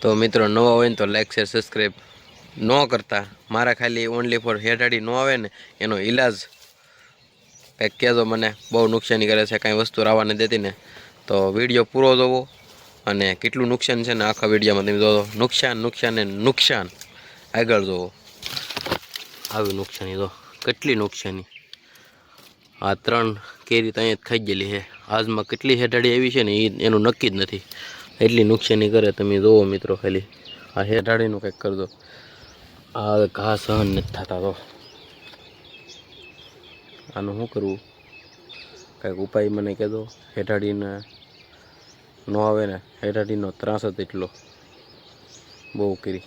તો મિત્રો નવા હોય ને તો લાઈક શેર સબસ્ક્રાઈબ ન કરતા મારા ખાલી ઓનલી ફોર હેઠાડી ન આવે ને એનો ઈલાજ કંઈક કહેજો મને. બહુ નુકસાની કરે છે કાંઈ વસ્તુ રાવાને દેતી ને. તો વિડીયો પૂરો જોવો અને કેટલું નુકસાન છે ને આખા વિડીયોમાં તમે જોવો. નુકસાન ને નુકસાન આગળ જોવો. આવી નુકસાની જો કેટલી નુકસાની. આ 3 કેરી તો અહીંયા જ ખાઈ ગયેલી છે. આજમાં કેટલી હેઠાડી આવી છે ને એનું નક્કી જ નથી. એટલી નુકસાની કરે તમે જોવો મિત્રો. ખાલી આ હેઠાડીનું કંઈક કરજો. આ ઘા સહન નથી થતા. તો આનું શું કરવું કંઈક ઉપાય મને કહેજો. હેઠાડીને ન આવે ને હેઠાડીનો ત્રાસ જ એટલો બહુ કરી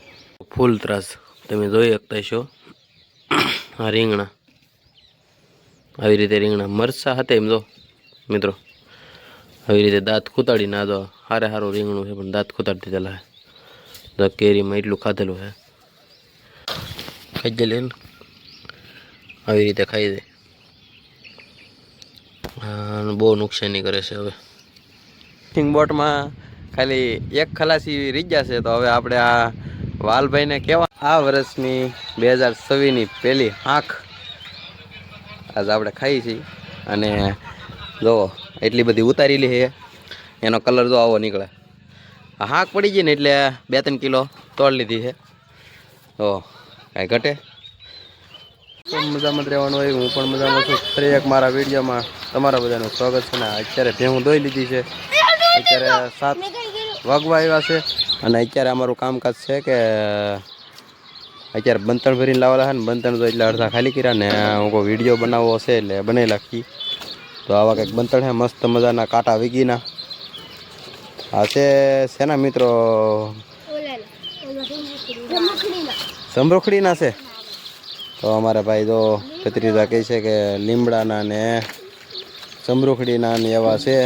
ફૂલ ત્રાસ તમે જોઈ શકતા છો. આ રીંગણા આવી રીતે રીંગણા મરચાં હતા એમ જો મિત્રો. આવી રીતે દાંત ખૂતાડી ના દો. સારું રીંગણું છે પણ દાંત ખૂતાડતી ચાલે. તો કેરીમાં એટલું ખાધેલું છે. ખાઈ જાય ને આવી રીતે ખાઈ દે. બહુ નુકસાની કરે છે. હવે ફિશિંગ બોટમાં ખાલી એક ખલાસી રહી જશે. તો હવે આપણે આ વાલભાઈને કહેવા આ વર્ષની 2026ની પહેલી આંખ આજ આપણે ખાઈ છીએ. અને જો એટલી બધી ઉતારેલી છે. એનો કલર જો આવો નીકળે. આ હાંક પડી ગઈ ને એટલે 2-3 કિલો તોડ લીધી છે. તો કાંઈ ઘટે. મજામાં રહેવાનું હોય. હું પણ મજામાં છું. ફરી એક મારા વિડીયોમાં તમારા બધાનું સ્વાગત છે. ને અત્યારે ભેહું દોઈ લીધી છે. અત્યારે 7 વાગવા આવ્યા છે. અને અત્યારે અમારું કામકાજ છે કે અત્યારે બંતણ ભરીને લાવેલા છે ને બંતણ તો એટલે અડધા ખાલી કર્યા ને હું કોઈ વિડીયો બનાવવો હશે એટલે બનાવી નાખી. તો આવા કંઈક બંતણ છે મસ્ત મજાના કાંટા વીગીના. આ છે શેના મિત્રો? સમરોખડીના છે. તો અમારા ભાઈ તો ભત્રીજા કહે છે કે લીમડાના ને સમરોખડીના ને એવા છે.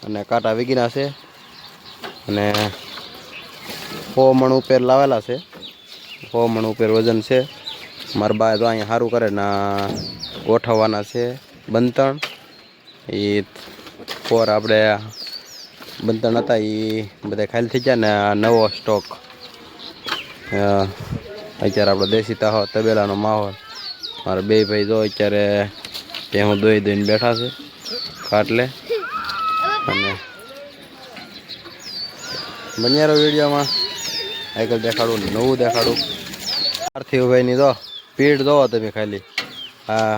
અને કાંટા વીગીના છે. અને 100 મણ ઉપર લાવેલા છે. 100 મણ ઉપર વજન છે. મારા બા તો અહીંયા સારું કરે ને ગોઠવવાના છે બંતણ. એ ફોર આપણે બંતણ હતા એ બધા ખાલી થઈ ગયા ને આ નવો સ્ટોક. અત્યારે આપણો દેશી તબેલાનો માહોલ. મારા બે ભાઈ જો અત્યારે હું દોઈને બેઠા છે ખાટલે. અને બન્યારો વિડીયોમાં આગળ દેખાડું નવું દેખાડું. પાર્થિવભાઈની તો પીઠ જોવો તમે ખાલી. હા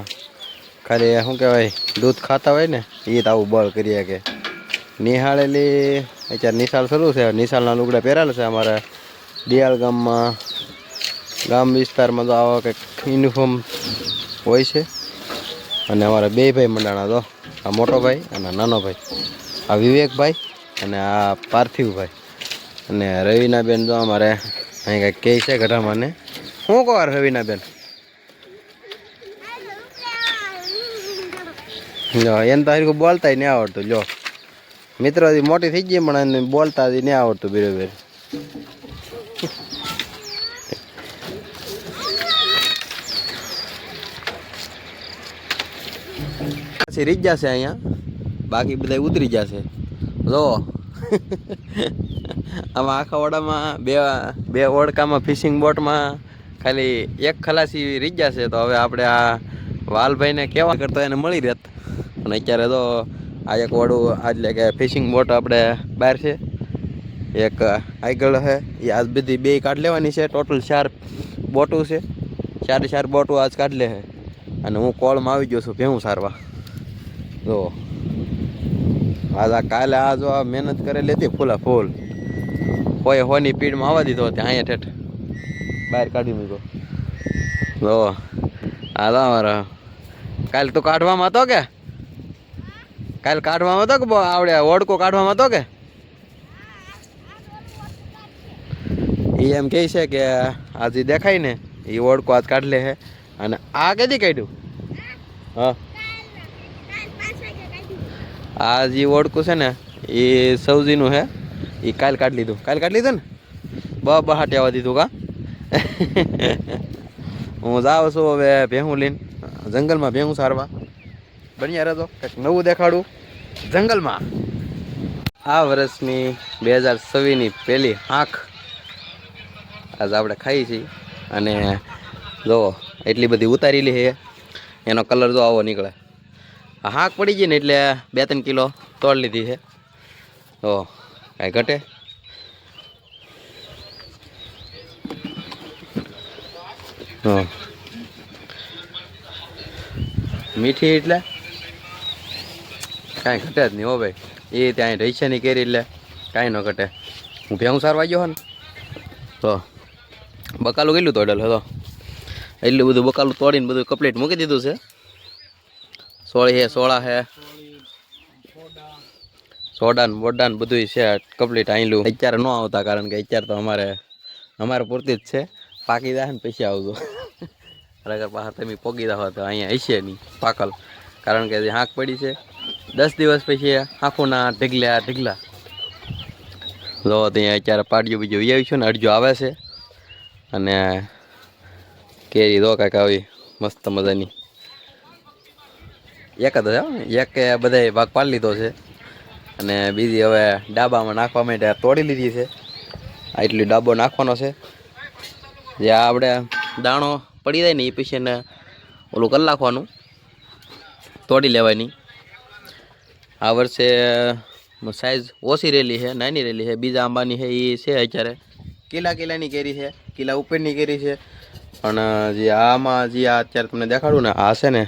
ખાલી શું કહેવાય દૂધ ખાતા હોય ને એ તો આવું બળ કરીએ કે નિહાળેલી. અત્યારે નિશાળ શરૂ છે. નિશાળના લુગડા પહેરેલા છે. અમારા દિયાળ ગામ વિસ્તારમાં તો આવા કંઈક યુનિફોર્મ હોય છે. અને અમારા બે ભાઈ મંડાણા તો આ મોટો ભાઈ અને નાનો ભાઈ. આ વિવેકભાઈ અને આ પાર્થિવભાઈ. અને રવિનાબેન તો અમારે અહીં કંઈક કહે છે ગઢામાં ને. શું કહો રવિનાબેન? એને તો હરીકું બોલતા નહીં આવડતું. લો મિત્રો મોટી થઈ ગઈ પણ એને બોલતા નહીં આવડતું બરાબર. પછી રીત જશે અહીંયા. બાકી બધા ઉતરી જશે. જો આમાં આખા ઓરડામાં બે ઓળકામાં ફિશિંગ બોટમાં ખાલી એક ખલાસી રીત જશે. તો હવે આપણે આ વાલભાઈને કહેવા કરતા એને મળી રહેત. અને અત્યારે તો આ એક વડું એટલે કે ફિશિંગ બોટ આપણે બહાર છે. એક આગળ છે. એ આજ બધી 2 કાઢ લેવાની છે. ટોટલ 4 બોટું છે. 4 બોટું આજ કાઢ લે છે. અને હું કોળમાં આવી ગયો છું ભેહું સારવા. જો આજ કાલે આ જો મહેનત કરેલી હતી ફૂલા ફૂલ. કોઈ હોની પીડમાં આવવા દીધો ત્યાં અહીંયા ઠેઠ બહાર કાઢી મૂક્યો. જો આ અમારા કાલે તો કાઢવામાં હતો કે કાલે કાઢવામાં હતો કે આવડે ઓડકો કાઢવામાં હતો કે એ એમ કહે છે કે આજે દેખાય ને એ ઓડકો આજ કાઢ લે છે. અને આ કદી કાઢ્યું? હા આ જે ઓડકું છે ને એ સૌજીનું છે. એ કાલ કાઢી લીધું. કાલ કાઢી લીધું ને બહાટી આવવા દીધું કા. હું જાઉં છું હવે ભેહું લઈને જંગલમાં ભેહું સારવા. બન્યા રહેતો કંઈક નવું દેખાડું જંગલમાં. આ વર્ષની 2026ની પહેલી આંખ આજ આપણે ખાઈ છીએ અને જો એટલી બધી ઉતારેલી છે એનો કલર જો આવો નીકળે હાંક પડી ગઈ ને એટલે 2-3 કિલો તોડ લીધી છે તો કાંઈ ઘટે હા મીઠી એટલે કાંઈ ઘટે જ નહીં હો ભાઈ એ ત્યાં રહીશેની કેરી એટલે કાંઈ ન ઘટે હું ભેહું સારવા ગયો ને તો બકાલું કેટલું તોડેલ હતો એટલું બધું બકાલું તોડીને બધું કમ્પ્લીટ મૂકી દીધું છે સોળી છે સોળા છે સોડા ને બોડા ને બધું છે કમ્પ્લીટ આઈલું અત્યારે ન આવતા કારણ કે અત્યારે તો અમારે પૂરતી જ છે પાકી જાય ને પછી આવજો અગર પાછા તમે પોગી દો તો અહીંયા હશે નહીં પાકલ કારણ કે જે હાંક પડી છે 10 દિવસ પછી આંખોના ઢીગલા જો ત્યાં અત્યારે પાડ્યું બીજું આવી છે ને અડજો આવે છે અને કેરી દો કાંઈક આવી મસ્ત મજાની એક જ એક બધાય ભાગ પાડી લીધો છે અને બીજી હવે ડાબામાં નાખવા માટે તોડી લીધી છે એટલી ડાબો નાખવાનો છે જે આપણે દાણો પડી જાય ને એ પછી એને ઓલું કરી નાખવાનું તોડી લેવાની આ વર્ષે સાઈઝ ઓછી રહેલી છે નાની રહેલી છે બીજા આંબાની છે એ છે અત્યારે કિલાની કેરી છે કિલા ઉપરની કેરી છે પણ જે આમાં જે આ અત્યારે તમને દેખાડું ને આ છે ને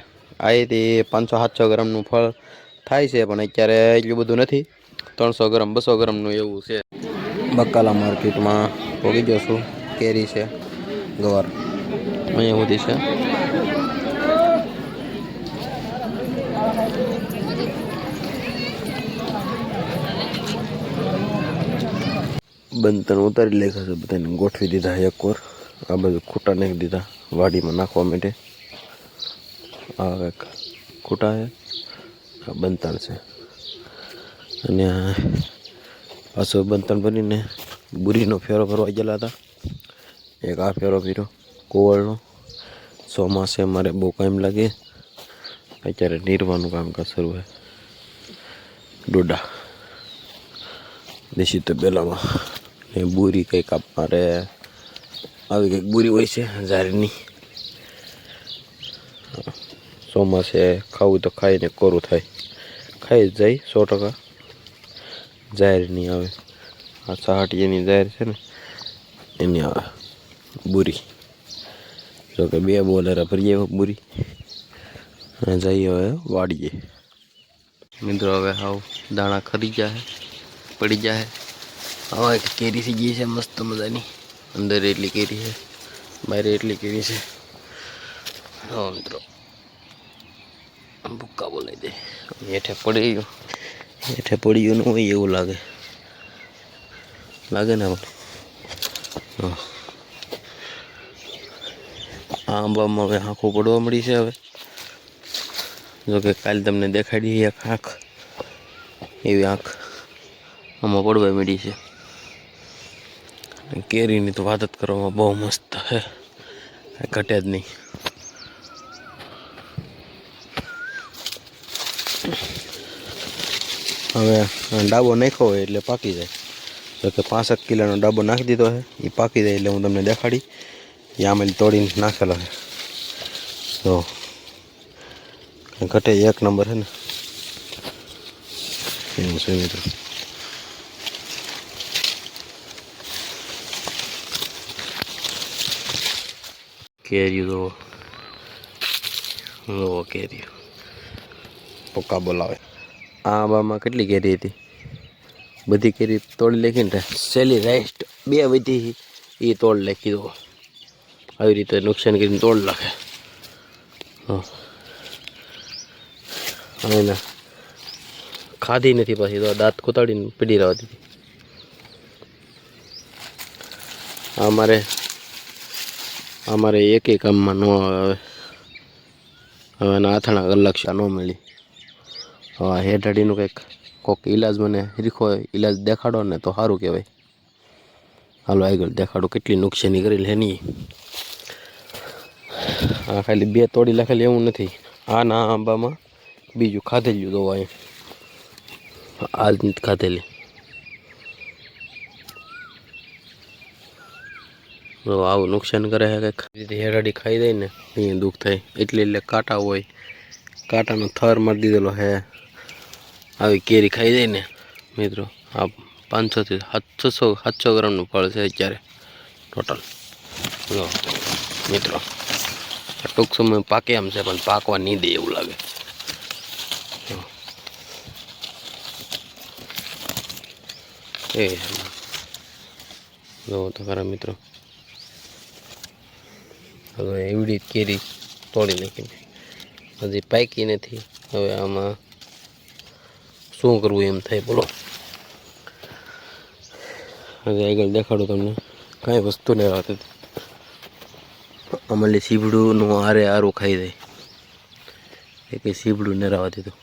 અહીંથી 500-700 ગ્રામનું ફળ થાય છે પણ અત્યારે એટલું બધું નથી 300 ગ્રામ 200 ગ્રામનું એવું છે બકાલા માર્કેટમાં પહોંચી ગયો છું કેરી છે ગવાર અહીંયા સુધી છે બંતન ઉતારી લેખા છે બધાને ગોઠવી દીધા એક વાર આ બધું ખૂટા નાખી દીધા વાડીમાં નાખવા માટે આ કંઈક ખૂટા છે આ બંતણ છે અને પાછું બંતણ બનીને બુરીનો ફેરો ફરવા ગયેલા હતા એક આ ફેરો ફીરો કોવળનો ચોમાસે મારે બહુ કામ લાગે અત્યારે નીરવાનું કામકાજ શરૂ છે ડોડા દેશી તબેલામાં ને બુરી કંઈક મારે આવી કંઈક બુરી હોય છે ઝારની ચોમાસે ખાવું તો ખાઈને કોરું થાય ખાઈ જ જાય 100% જાહેર નહીં આવે આ સહાટીની જાહેર છે ને એની આવે બુરી જોકે 2 બોલેરા ભરીએ બુરી જઈએ હવે વાડીએ મિત્રો હવે હાવ દાણા ખરી જાય પડી જાય હવે એક કેરી થઈ ગઈ છે મસ્ત મજાની અંદર એટલી કેરી છે બહાર એટલી કેરી છે હા મિત્રો ભૂક્કા બોલાવી દે હેઠે પડી ગયું ન હોય એવું લાગે ને હા આંબામાં હવે આંખો પડવા મળી છે હવે જોકે કાલે તમને દેખાડી એક આંખ એવી આંખ આમાં પડવા મળી છે કેરીની તો વાત જ કરવામાં બહુ મસ્ત છે ઘટે જ નહીં હવે ડાબો નાખ્યો હોય એટલે પાકી જાય જોકે 5 કિલોનો ડાબો નાખી દીધો છે એ પાકી જાય એટલે હું તમને દેખાડી એ આમેલ તોડીને નાખેલો છે તો ઘટે એક નંબર છે ને એવું છે મિત્રો કેરીઓ તો કેરીઓ પક્કા બોલાવે આ આંબામાં કેટલી કેરી હતી બધી કેરી તોડી લેખીને સેલી રેસ્ટ 2 વધી એ તોડ લેખી દો આવી રીતે નુકસાન કરીને તોડ નાખે એને ખાધી નથી પાછી તો દાંત કોતાડીને પડી રહેવા દીધી અમારે એક કામમાં ન આવે હવે એના આથાણા કલાક ન મળી હવે હેઠાડીનું કંઈક કોઈક ઈલાજ મને રીખો ઈલાજ દેખાડો ને તો સારું કહેવાય હાલો આગળ દેખાડો કેટલી નુકસાની કરેલી છે નહીં આ ખાલી 2 તોડી લખેલી એવું નથી આના આંબામાં બીજું ખાધેલું દવા આ જ નથી ખાધેલી તો આવું નુકસાન કરે છે કંઈક રીતે હેરાડી ખાઈ જાય ને અહીંયા દુઃખ થાય એટલે કાંટા હોય કાંટાનો થર મારી દીધેલો હે આવી કેરી ખાઈ જાય ને મિત્રો આ 500 થી 700 ગ્રામનું ફળ છે અત્યારે ટોટલ જો મિત્રો ટૂંક સમય પાકે એમ છે પણ પાકવા નહીં દે એવું લાગે એ જો તો ખરા મિત્રો હવે એવડી કેરી તોડી નાખી હજી પાકી નથી હવે આમાં શું કરવું એમ થાય બોલો હવે આગળ દેખાડું તમને કાંઈ વસ્તુ નહીં આવતી અમારે સીબડુંનું આરું ખાઈ જાય એ કંઈ સીબડું નહીં રહેવા દીધું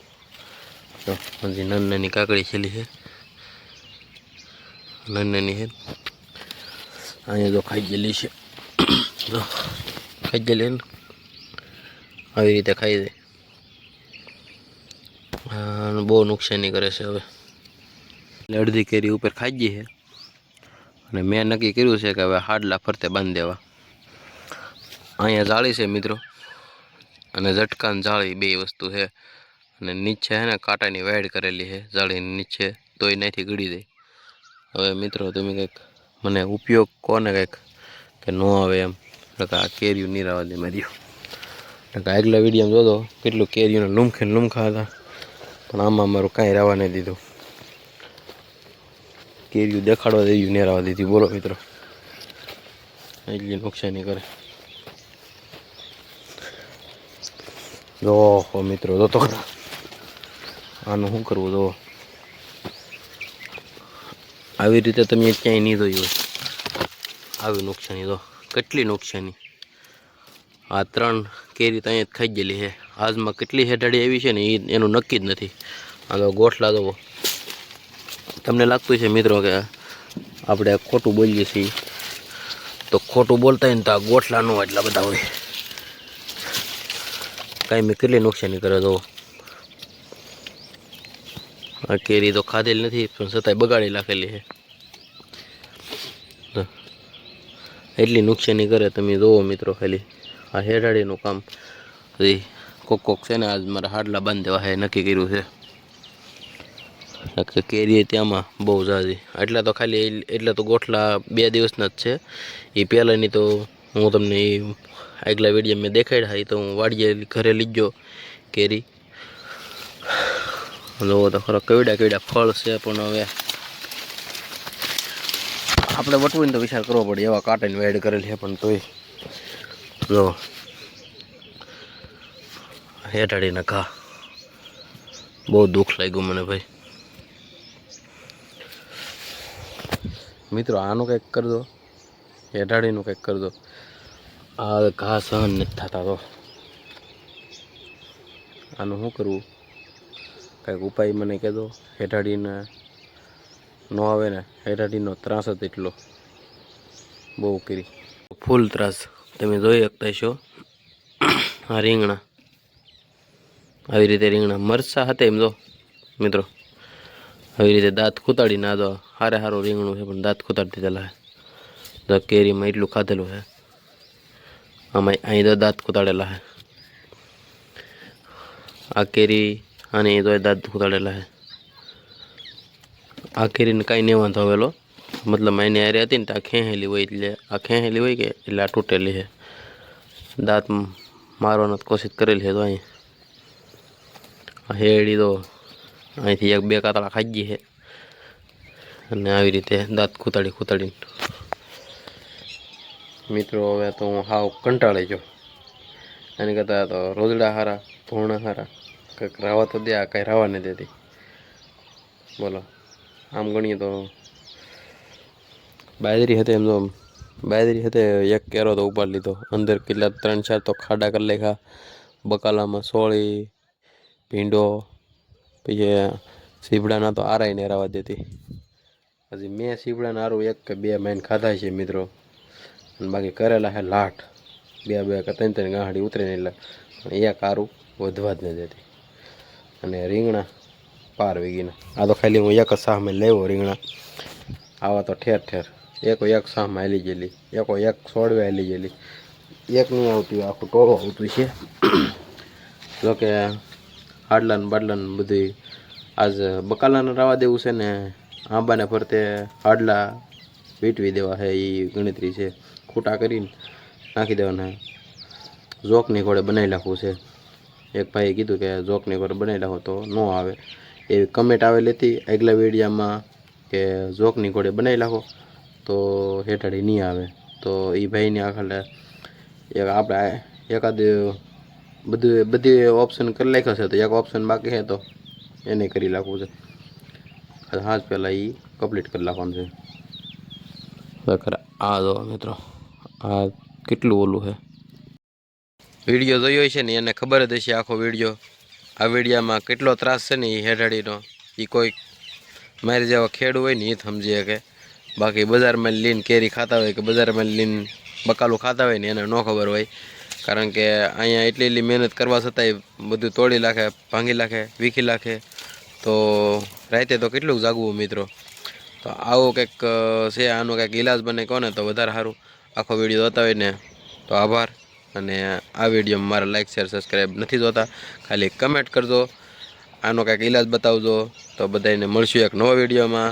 તો હજી નાની કાકડી છેલ્લી છે નાની છે અહીંયા તો ખાઈ ગયેલી છે તો ખાઈ ગયેલી ને આવી રીતે ખાઈ જાય બહુ નુકસાની કરે છે હવે એટલે અડધી કેરી ઉપર ખાઈ ગઈ છે અને મેં નક્કી કર્યું છે કે હવે હાડલા ફરતે બાંધી દેવા અહીંયા જાળી છે મિત્રો અને ઝટકાન જાળી બે વસ્તુ છે અને નીચે છે ને કાંટાની વાડ કરેલી છે જાળીની નીચે તોય નાથી ગળી જાય હવે મિત્રો તમે કંઈક મને ઉપયોગ કોને કંઈક કે ન આવે એમ આ કેરીઓ નીરાવા દે મારી આગલા વિડીયોમાં જોતો કેટલું કેરીઓને લુમખા હતા પણ આમાં મારું કાંઈ રહેવા નહીં દીધું કેરીઓ દેખાડવા દેવી નેરાવા દીધી બોલો મિત્રો એટલી નુકસાની કરે જો મિત્રો જો તો ખરા આનું શું કરવું જો આવી રીતે તમે ક્યાંય નહીં જોયું હોય આવી નુકસાની તો કેટલી નુકસાની આ 3 કેરી તો અહીંયા જ ખાઈ ગયેલી છે આજમાં કેટલી હેઠાડી આવી છે ને એનું નક્કી જ નથી આ તો ગોઠલા જોવો તમને લાગતું છે મિત્રો કે આપણે ખોટું બોલીએ છીએ તો ખોટું બોલતા હોય ને તો આ ગોઠલા ન એટલા બધા હોય કાંઈ મેં કેટલી નુકસાની કરે તો આ કેરી તો ખાધેલી નથી પણ છતાંય બગાડી નાખેલી છે એટલી નુકસાની કરે તમે જોવો મિત્રો ખાલી આ હેઠાડીનું કામ હજી કોક છે ને આજ મારા હાડલા બાંધી દેવા હે નક્કી કર્યું છે કેરી ત્યાંમાં બહુ ઝાઝી એટલા તો ખાલી એટલા તો ગોઠલા 2 દિવસના જ છે એ પહેલાંની તો હું તમને એ આગલા વિડીયો મેં દેખાડ્યા એ તો હું વાડીએ ઘરે લીધો કેરી જોવો તો ખરો કેવડા ફળ છે પણ હવે આપણે વટવું ને તો વિચાર કરવો પડે એવા કાંટાની વાડ કરેલી છે પણ તોય જો હેઠાડીને ઘા બહુ દુઃખ લાગ્યું મને ભાઈ મિત્રો આનું કંઈક કરી દો હેઠાડીનું કંઈક કરી દો આ ઘા સહન નથી થતા તો આનું શું કરવું કંઈક ઉપાય મને કહેજો હેઠાડીને ન આવે ને હેઠાડીનો ત્રાસ જ એટલો બહુ કરી ફૂલ ત્રાસ તમે જોઈ શકતા છો આ રીંગણા આવી રીતે રીંગણા મરચાં હતા એમ જો મિત્રો આવી રીતે દાંત ખૂતાડીને આ તો સારું રીંગણું છે પણ દાંત ખૂતાડી દીધેલા છે તો કેરીમાં એટલું ખાધેલું છે આમાં અહીં તો દાંત ખૂતાડેલા છે આ કેરી અને એ તો દાંત ખૂતાડેલા છે આ કેરીને કાંઈ નહીં વાંધો આવેલો મતલબ એને હારે હતી ને તો આ ખેંચેલી હોય એટલે આ ખેંચેલી હોય કે એટલે આ તૂટેલી છે દાંત મારવાની કોશિશ કરેલી છે તો અહીં આ હેડી તો અહીંથી 1-2 કાતરા ખાઈ ગઈ છે અને આવી રીતે દાંત ખૂતાડીને મિત્રો હવે તો હું હાવ કંટાળી ગયો એની કરતાં તો રોજડા હારા ભૂણા હારા કંઈક રાવા તો દે આ કાંઈ રાવા નહીં દેતી બોલો આમ ગણીએ તો બાજરી હતી એમ તો બાજરી હતી 1 કેરો તો ઉપાડી લીધો અંદર કેટલા 3-4 તો ખાડા કરી નાખ્યા બકાલામાં સોળી ભીંડો પછી સીબડાના તો આરાય ને રાવા દેતી હજી મેં સીબડાના આરું 1 કે 2 મહિને ખાધા છે મિત્રો અને બાકી કરેલા છે લાટ 2 કે 3 ગાંહડી ઉતરે ને એટલે એક આરું વધવા જ નહીં દેતી અને રીંગણા પાર વીગીના આ તો ખાલી હું 1 જ સામે લેવો રીંગણા આવા તો ઠેર એકો એક સામ હાલી ગયેલી, એકો એક છોડવે હાલી ગયેલી, એક નહીં આવતી, આખું ટોળું આવતું છે. જોકે હાડલાન બાડલાન બધું આજ બકાલાને રવા દેવું છે ને આંબાને ફરતે હાડલા વીટવી દેવા છે, એ ગણતરી છે. ખૂટા કરીને નાખી દેવાના, જોકની ઘોડે બનાવી નાખવું છે. એક ભાઈએ કીધું કે જોકની ઘોડે બનાવી નાખો તો ન આવે, એવી કમેન્ટ આવેલી હતી આગલા વિડીયામાં કે જોકની ઘોડે બનાવી નાખો તો હેઠાડી નહીં આવે. તો એ ભાઈની આખા એક આપણે એકાદ બધી ઓપ્શન કરી નાખ્યો છે, તો એક ઓપ્શન બાકી છે તો એને કરી નાખવું છે. હાજ પહેલાં એ કમ્પ્લીટ કરી નાખવાનું છે. ખરેખર આ જો મિત્રો, આ કેટલું ઓલું છે. વિડીયો જોયો છે ને એને ખબર જ હશે આખો વિડીયો. આ વિડીયામાં કેટલો ત્રાસ છે ને એ હેઠાડીનો, એ કોઈ મારી જેવા ખેડૂ હોય ને એ જ સમજી શકે. બાકી બજારમાં લીન કેરી ખાતા હોય કે બજારમાં લીન બકાલું ખાતા હોય ને એને ન ખબર હોય. કારણ કે અહીંયા એટલી મહેનત કરવા છતાંય બધું તોડી નાખે, ભાંગી નાખે, વીખી નાખે. તો રાતે તો કેટલું જાગવું મિત્રો. તો આવું કંઈક છે, આનો કંઈક ઈલાજ બને કોને તો વધારે સારું. આખો વિડીયો જોતા હોય ને તો આભાર. અને આ વિડીયોમાં મારા લાઇક શેર સબસ્ક્રાઈબ નથી જોતા, ખાલી કમેન્ટ કરજો, આનો કંઈક ઈલાજ બતાવજો. તો બધાને મળશું એક નવા વિડીયોમાં.